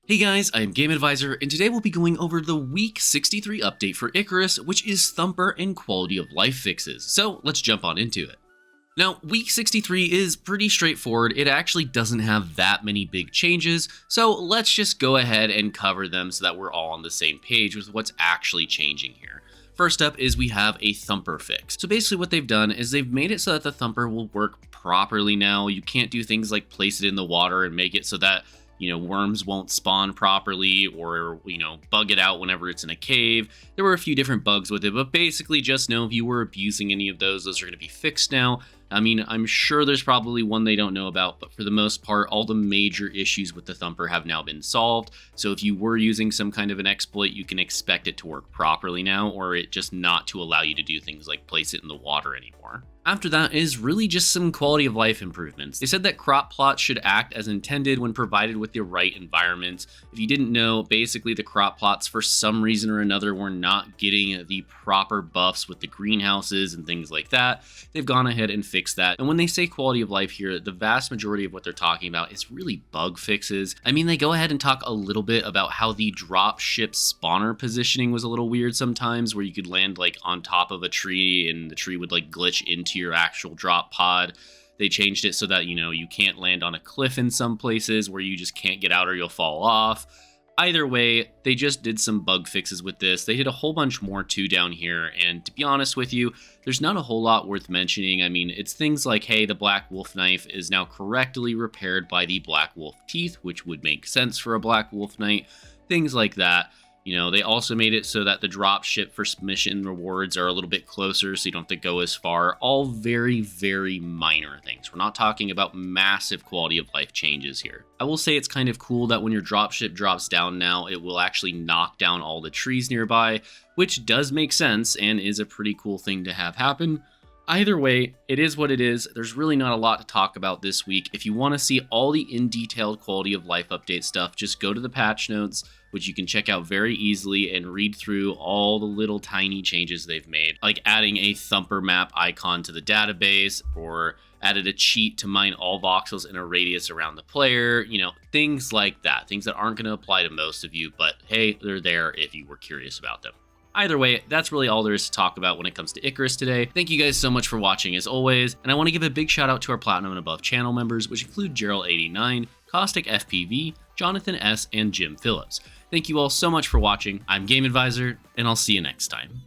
Hey guys, I am Game Advisor, and today we'll be going over the Week 63 update for Icarus, which is Thumper and quality of life fixes. So let's jump on into it. Now, Week 63 is pretty straightforward. It actually doesn't have that many big changes, so let's just go ahead and cover them so that we're all on the same page with what's actually changing here. First up is we have a Thumper fix. So basically what they've done is they've made it so that the Thumper will work properly now. You can't do things like place it in the water and make it so that worms won't spawn properly or, bug it out whenever it's in a cave. There were a few different bugs with it, but basically just know if you were abusing any of those are going to be fixed now. I mean, I'm sure there's probably one they don't know about, but for the most part, all the major issues with the Thumper have now been solved. So if you were using some kind of an exploit, you can expect it to work properly now, or it just not to allow you to do things like place it in the water anymore. After that is really just some quality of life improvements. They said that crop plots should act as intended when provided with the right environment. If you didn't know, basically the crop plots for some reason or another were not getting the proper buffs with the greenhouses and things like that. They've gone ahead and fixed that. And when they say quality of life here, the vast majority of what they're talking about is really bug fixes. I mean, they go ahead and talk a little bit about how the drop ship spawner positioning was a little weird sometimes, where you could land like on top of a tree and the tree would like glitch into your actual drop pod. They changed it so that, you can't land on a cliff in some places where you just can't get out or you'll fall off. Either way, they just did some bug fixes with this. They did a whole bunch more too down here, and to be honest with you, there's not a whole lot worth mentioning. I mean, it's things like, hey, the Black Wolf knife is now correctly repaired by the Black Wolf teeth, which would make sense for a Black Wolf knight, things like that. They also made it so that the drop ship for mission rewards are a little bit closer, so you don't have to go as far. All very, very minor things. We're not talking about massive quality of life changes here. I will say it's kind of cool that when your drop ship drops down now, it will actually knock down all the trees nearby, which does make sense and is a pretty cool thing to have happen. Either way, it is what it is. There's really not a lot to talk about this week. If you want to see all the in-detailed quality of life update stuff, just go to the patch notes, which you can check out very easily and read through all the little tiny changes they've made, like adding a Thumper map icon to the database, or added a cheat to mine all voxels in a radius around the player, things like that. Things that aren't going to apply to most of you, but hey, they're there if you were curious about them. Either way, that's really all there is to talk about when it comes to Icarus today. Thank you guys so much for watching as always, and I want to give a big shout out to our Platinum and Above channel members, which include Gerald89, Caustic FPV, Jonathan S, and Jim Phillips. Thank you all so much for watching. I'm Game Advisor, and I'll see you next time.